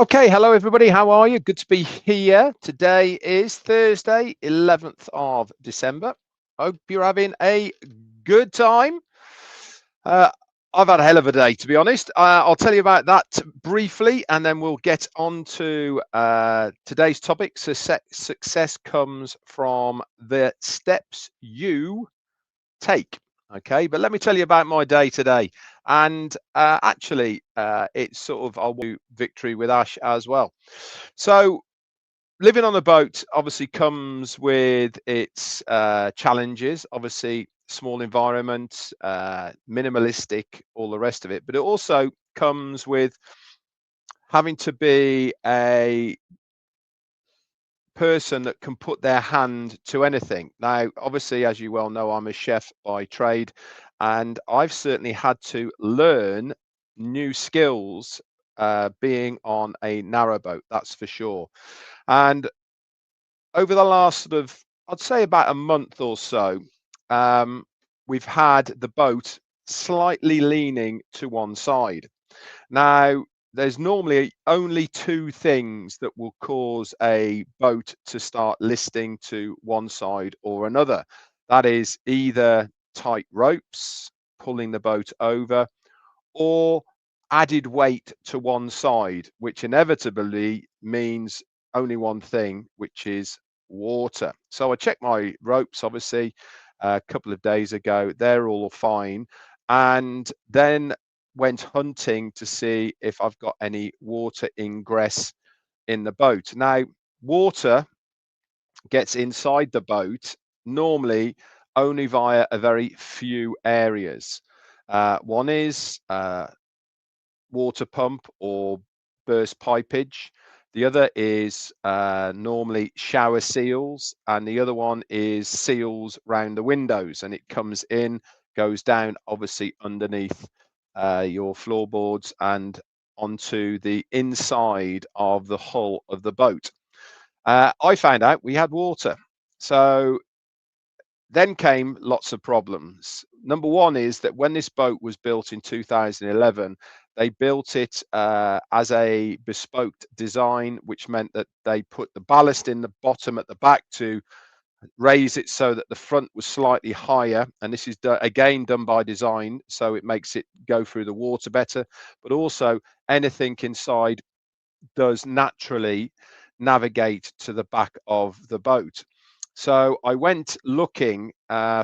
Okay, hello everybody. How are you? Good to be here. Today is Thursday, 11th of December. Hope you're having a good time. Uh, I've had a hell of a day, to be honest. I'll tell you about that briefly, and then we'll get on to today's topic. Success comes from the steps you take. Okay, but let me tell you about my day today. And actually, it's sort of I'll do victory with Ash as well. So living on a boat obviously comes with its challenges. Obviously, small environment, minimalistic, all the rest of it. But it also comes with having to be a person that can put their hand to anything. Now, obviously, as you well know, I'm a chef by trade, and I've certainly had to learn new skills being on a narrowboat, that's for sure. And over the last sort of, I'd say about a month or so, um, we've had the boat slightly leaning to one side. Now, there's normally only two things that will cause a boat to start listing to one side or another. That is either tight ropes pulling the boat over, or added weight to one side, which inevitably means only one thing, which is water. So I checked my ropes, obviously, a couple of days ago. They're all fine. And then went hunting to see if I've got any water ingress in the boat. Now, water gets inside the boat normally only via a very few areas. One is water pump or burst pipage. The other is normally shower seals, and the other one is seals round the windows, and it comes in, goes down, obviously underneath your floorboards and onto the inside of the hull of the boat. I found out we had water, so then came lots of problems. Number one is that when this boat was built in 2011, they built it as a bespoke design, which meant that they put the ballast in the bottom at the back to raise it so that the front was slightly higher. And this is again done by design, so it makes it go through the water better. But also, anything inside does naturally navigate to the back of the boat. So I went looking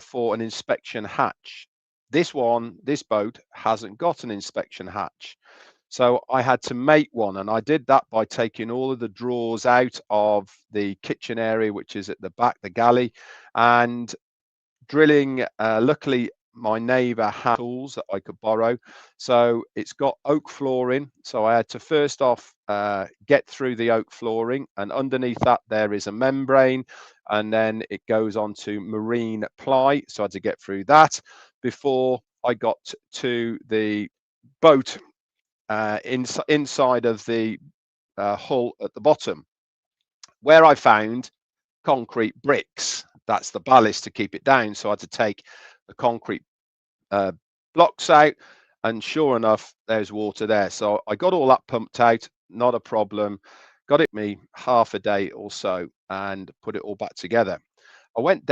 for an inspection hatch. This boat hasn't got an inspection hatch. So I had to make one, and I did that by taking all of the drawers out of the kitchen area, which is at the back, the galley, and drilling. Luckily, my neighbour had tools that I could borrow. So it's got oak flooring. So I had to first off get through the oak flooring, and underneath that there is a membrane, and then it goes on to marine ply. So I had to get through that before I got to the boat inside of the hull at the bottom, where I found concrete bricks. That's the ballast to keep it down. So I had to take the concrete blocks out, and sure enough, there's water there. So I got all that pumped out, not a problem. Got it me half a day or so and put it all back together. I went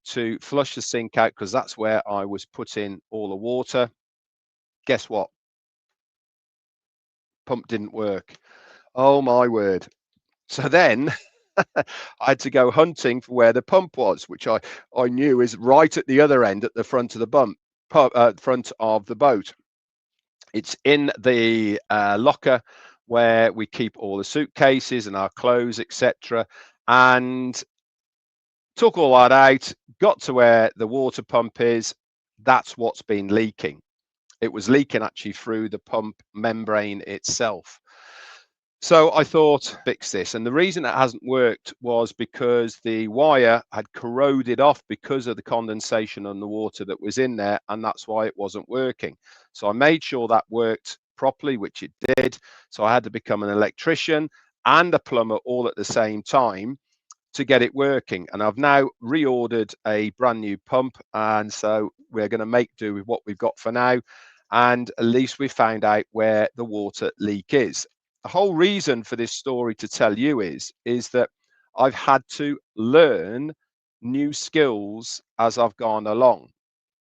to flush the sink out because that's where I was putting all the water. Guess what? Pump didn't work. Oh my word. So then I had to go hunting for where the pump was, which I knew is right at the other end at the front of the front of the boat. It's in the locker where we keep all the suitcases and our clothes, etc. And took all that out, got to where the water pump is. That's what's been leaking. It was leaking actually through the pump membrane itself. So I thought, fix this. And the reason it hasn't worked was because the wire had corroded off because of the condensation on the water that was in there, and that's why it wasn't working. So I made sure that worked properly, which it did. So I had to become an electrician and a plumber all at the same time to get it working. And I've now reordered a brand new pump, and so we're going to make do with what we've got for now. And at least we found out where the water leak is. The whole reason for this story to tell you is that I've had to learn new skills as I've gone along.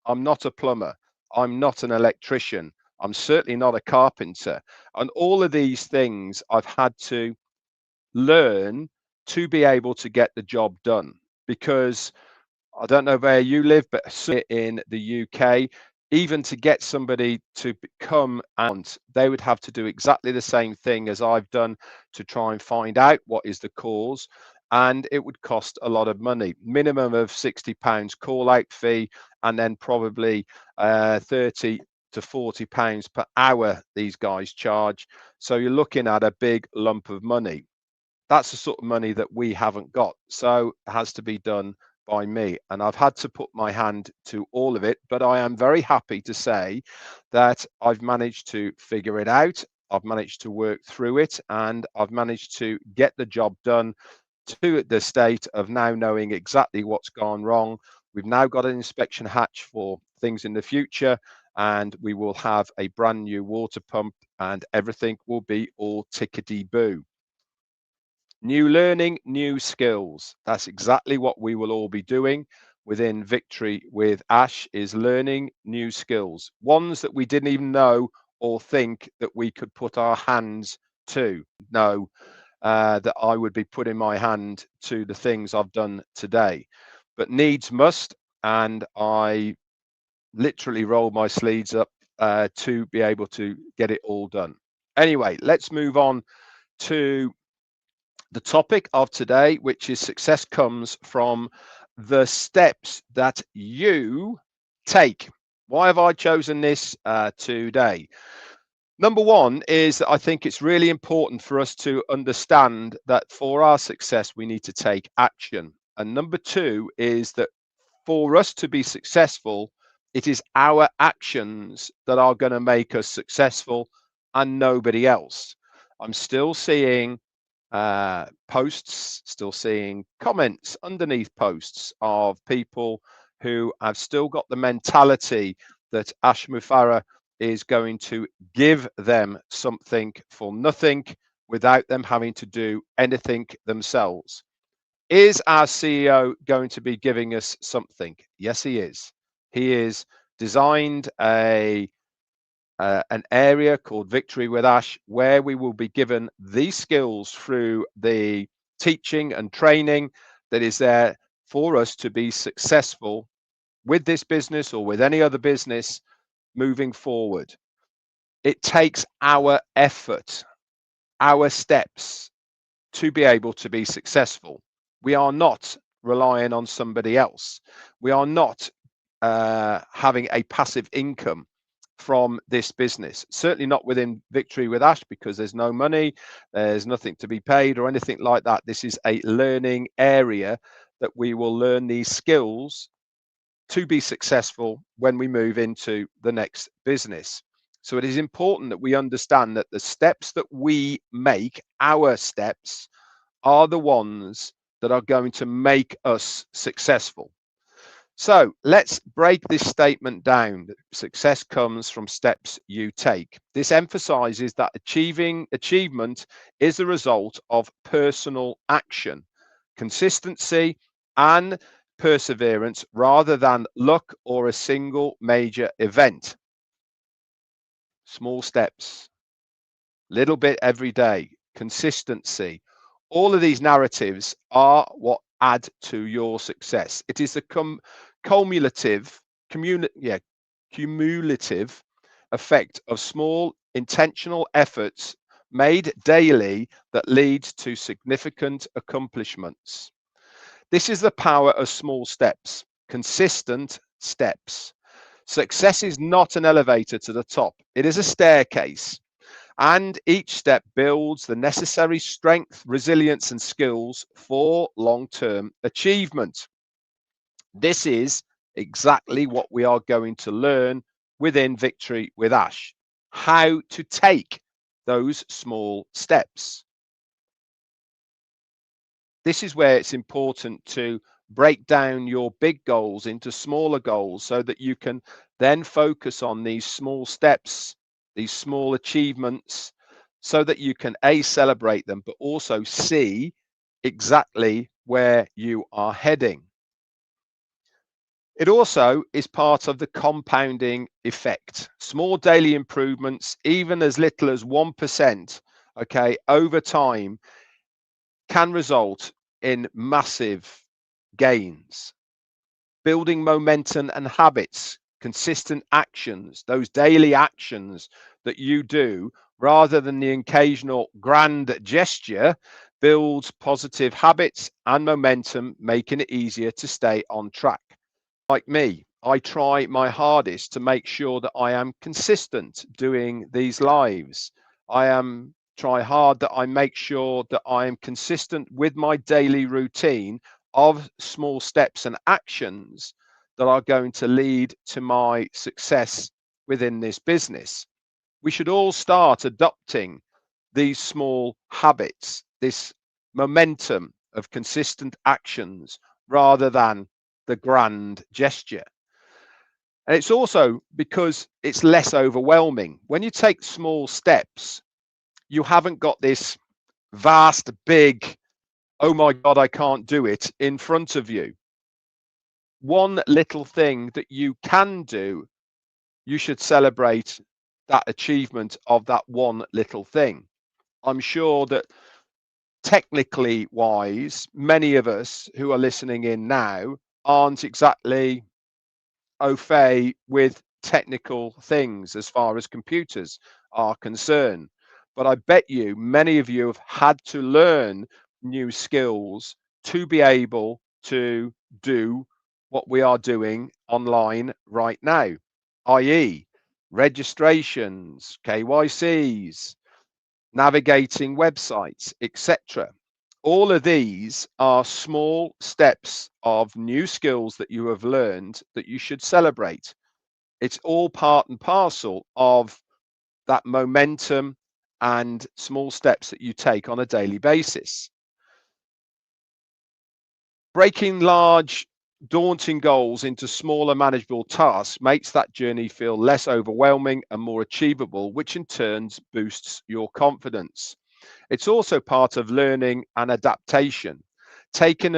I'm not a plumber. I'm not an electrician. I'm certainly not a carpenter. And all of these things I've had to learn to be able to get the job done. Because I don't know where you live, but in the UK, even to get somebody to become and they would have to do exactly the same thing as I've done to try and find out what is the cause. And it would cost a lot of money, minimum of £60 call out fee, and then probably 30 to £40 per hour these guys charge. So you're looking at a big lump of money. That's the sort of money that we haven't got. So it has to be done by me. And I've had to put my hand to all of it. But I am very happy to say that I've managed to figure it out. I've managed to work through it, and I've managed to get the job done to the state of now knowing exactly what's gone wrong. We've now got an inspection hatch for things in the future, and we will have a brand new water pump, and everything will be all tickety-boo. New learning, new skills. That's exactly what we will all be doing within Victory with Ash, is learning new skills, ones that we didn't even know or think that we could put our hands to. No, that I would be putting my hand to the things I've done today. But needs must, and I literally roll my sleeves up to be able to get it all done. Anyway, let's move on to the topic of today, which is success comes from the steps that you take. Why have I chosen this today? Number one is that I think it's really important for us to understand that for our success, we need to take action. And number two is that for us to be successful, it is our actions that are going to make us successful and nobody else. I'm still seeing posts, still seeing comments underneath posts of people who have still got the mentality that Ash Mufareh is going to give them something for nothing without them having to do anything themselves. Is our CEO going to be giving us something? Yes, he is. He is designed an area called Victory with Ash, where we will be given these skills through the teaching and training that is there for us to be successful with this business or with any other business moving forward. It takes our effort, our steps to be able to be successful. We are not relying on somebody else. We are not having a passive income from this business. Certainly not within Victory with Ash, because there's no money, there's nothing to be paid or anything like that. This is a learning area that we will learn these skills to be successful when we move into the next business. So it is important that we understand that the steps that we make, our steps, are the ones that are going to make us successful. So let's break this statement down. Success comes from steps you take. This emphasizes that achievement is the result of personal action, consistency, and perseverance rather than luck or a single major event. Small steps, little bit every day, consistency. All of these narratives are what add to your success. It is the cumulative effect of small intentional efforts made daily that lead to significant accomplishments. This is the power of small steps, consistent steps. Success is not an elevator to the top, it is a staircase. And each step builds the necessary strength, resilience, and skills for long-term achievement. This is exactly what we are going to learn within Victory with Ash, how to take those small steps. This is where it's important to break down your big goals into smaller goals so that you can then focus on these small steps, these small achievements, so that you can A, celebrate them, but also see exactly where you are heading. It also is part of the compounding effect. Small daily improvements, even as little as 1%, okay, over time can result in massive gains. Building momentum and habits, consistent actions, those daily actions that you do rather than the occasional grand gesture, builds positive habits and momentum, making it easier to stay on track. Like me, I try my hardest to make sure that I am consistent doing these lives. I am try hard that I make sure that I am consistent with my daily routine of small steps and actions that are going to lead to my success within this business. We should all start adopting these small habits, this momentum of consistent actions rather than the grand gesture. And it's also because it's less overwhelming. When you take small steps, you haven't got this vast, big, oh my God, I can't do it in front of you. One little thing that you can do, you should celebrate that achievement of that one little thing. I'm sure that technically wise, many of us who are listening in now aren't exactly au fait with technical things as far as computers are concerned. But I bet you many of you have had to learn new skills to be able to do what we are doing online right now, i.e., registrations, KYCs, navigating websites, etc. All of these are small steps of new skills that you have learned that you should celebrate. It's all part and parcel of that momentum and small steps that you take on a daily basis. Breaking large, daunting goals into smaller, manageable tasks makes that journey feel less overwhelming and more achievable, which in turn boosts your confidence. It's also part of learning and adaptation. Taking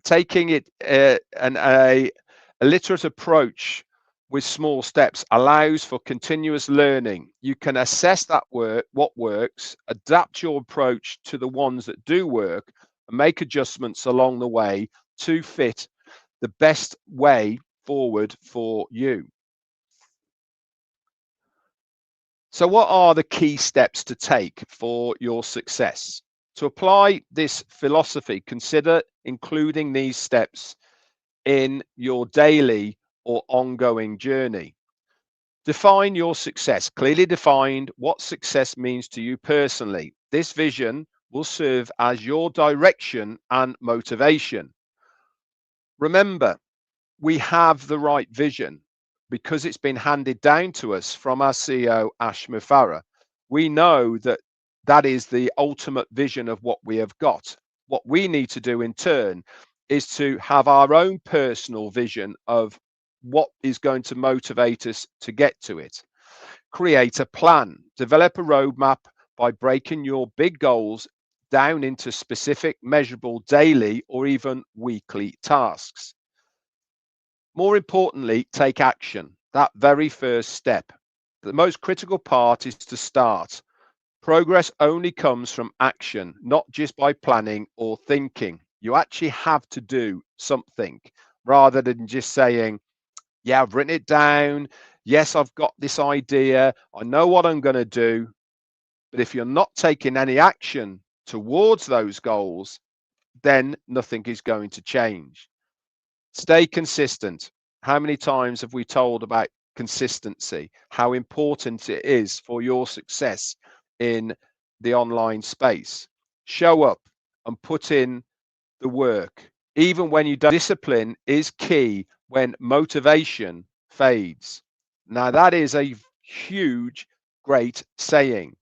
taking it a literate approach with small steps allows for continuous learning. You can assess that what works, adapt your approach to the ones that do work, and make adjustments along the way to fit the best way forward for you. So what are the key steps to take for your success? To apply this philosophy, consider including these steps in your daily or ongoing journey. Define your success. Clearly define what success means to you personally. This vision will serve as your direction and motivation. Remember, we have the right vision because it's been handed down to us from our CEO, Ash Mufarah. We know that that is the ultimate vision of what we have got. What we need to do in turn is to have our own personal vision of what is going to motivate us to get to it. Create a plan, develop a roadmap by breaking your big goals down into specific, measurable daily or even weekly tasks. More importantly, take action. That very first step. The most critical part is to start. Progress only comes from action, not just by planning or thinking. You actually have to do something rather than just saying, yeah, I've written it down. Yes, I've got this idea. I know what I'm going to do. But if you're not taking any action towards those goals, then nothing is going to change. Stay consistent. How many times have we told about consistency, how important it is for your success in the online space? Show up and put in the work. Even when you don't, discipline is key when motivation fades. Now, that is a huge, great saying.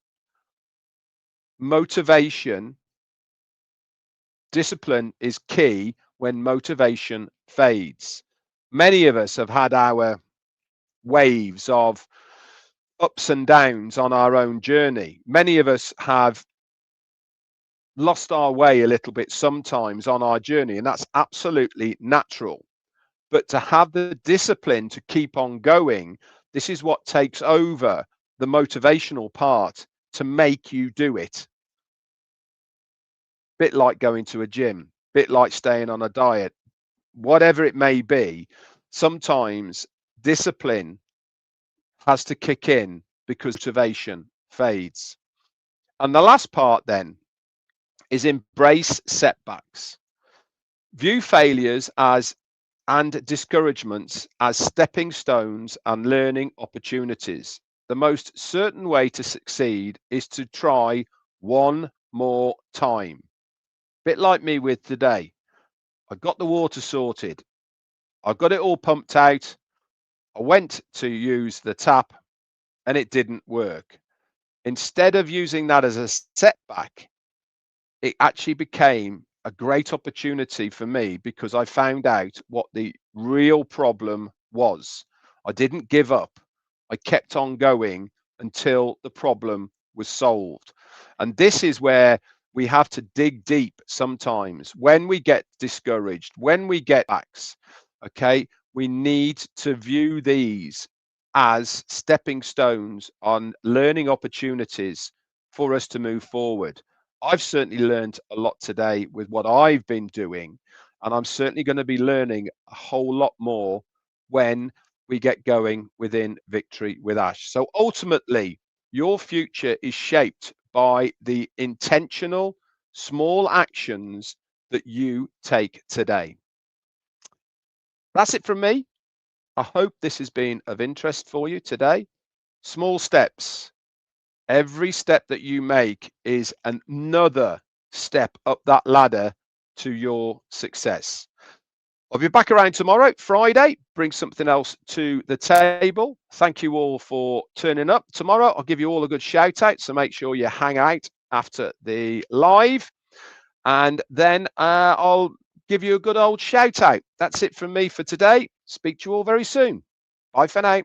Motivation, discipline is key when motivation fades. Many of us have had our waves of ups and downs on our own journey. Many of us have lost our way a little bit sometimes on our journey, and that's absolutely natural. But to have the discipline to keep on going, this is what takes over the motivational part to make you do it. Bit like going to a gym, bit like staying on a diet, whatever it may be. Sometimes discipline has to kick in because motivation fades. And the last part then is embrace setbacks. View failures as and discouragements as stepping stones and learning opportunities. The most certain way to succeed is to try one more time. Bit like me with today. I got the water sorted. I got it all pumped out. I went to use the tap and it didn't work. Instead of using that as a setback, it actually became a great opportunity for me because I found out what the real problem was. I didn't give up. I kept on going until the problem was solved. And this is where we have to dig deep sometimes when we get discouraged, when we get backs. Okay, we need to view these as stepping stones on learning opportunities for us to move forward. I've certainly learned a lot today with what I've been doing, and I'm certainly going to be learning a whole lot more when we get going within Victory with Ash. So ultimately, your future is shaped by the intentional small actions that you take today. That's it from me. I hope this has been of interest for you today. Small steps. Every step that you make is another step up that ladder to your success. I'll be back around tomorrow, Friday, bring something else to the table. Thank you all for turning up. Tomorrow, I'll give you all a good shout out, so make sure you hang out after the live. And then I'll give you a good old shout out. That's it from me for today. Speak to you all very soon. Bye for now.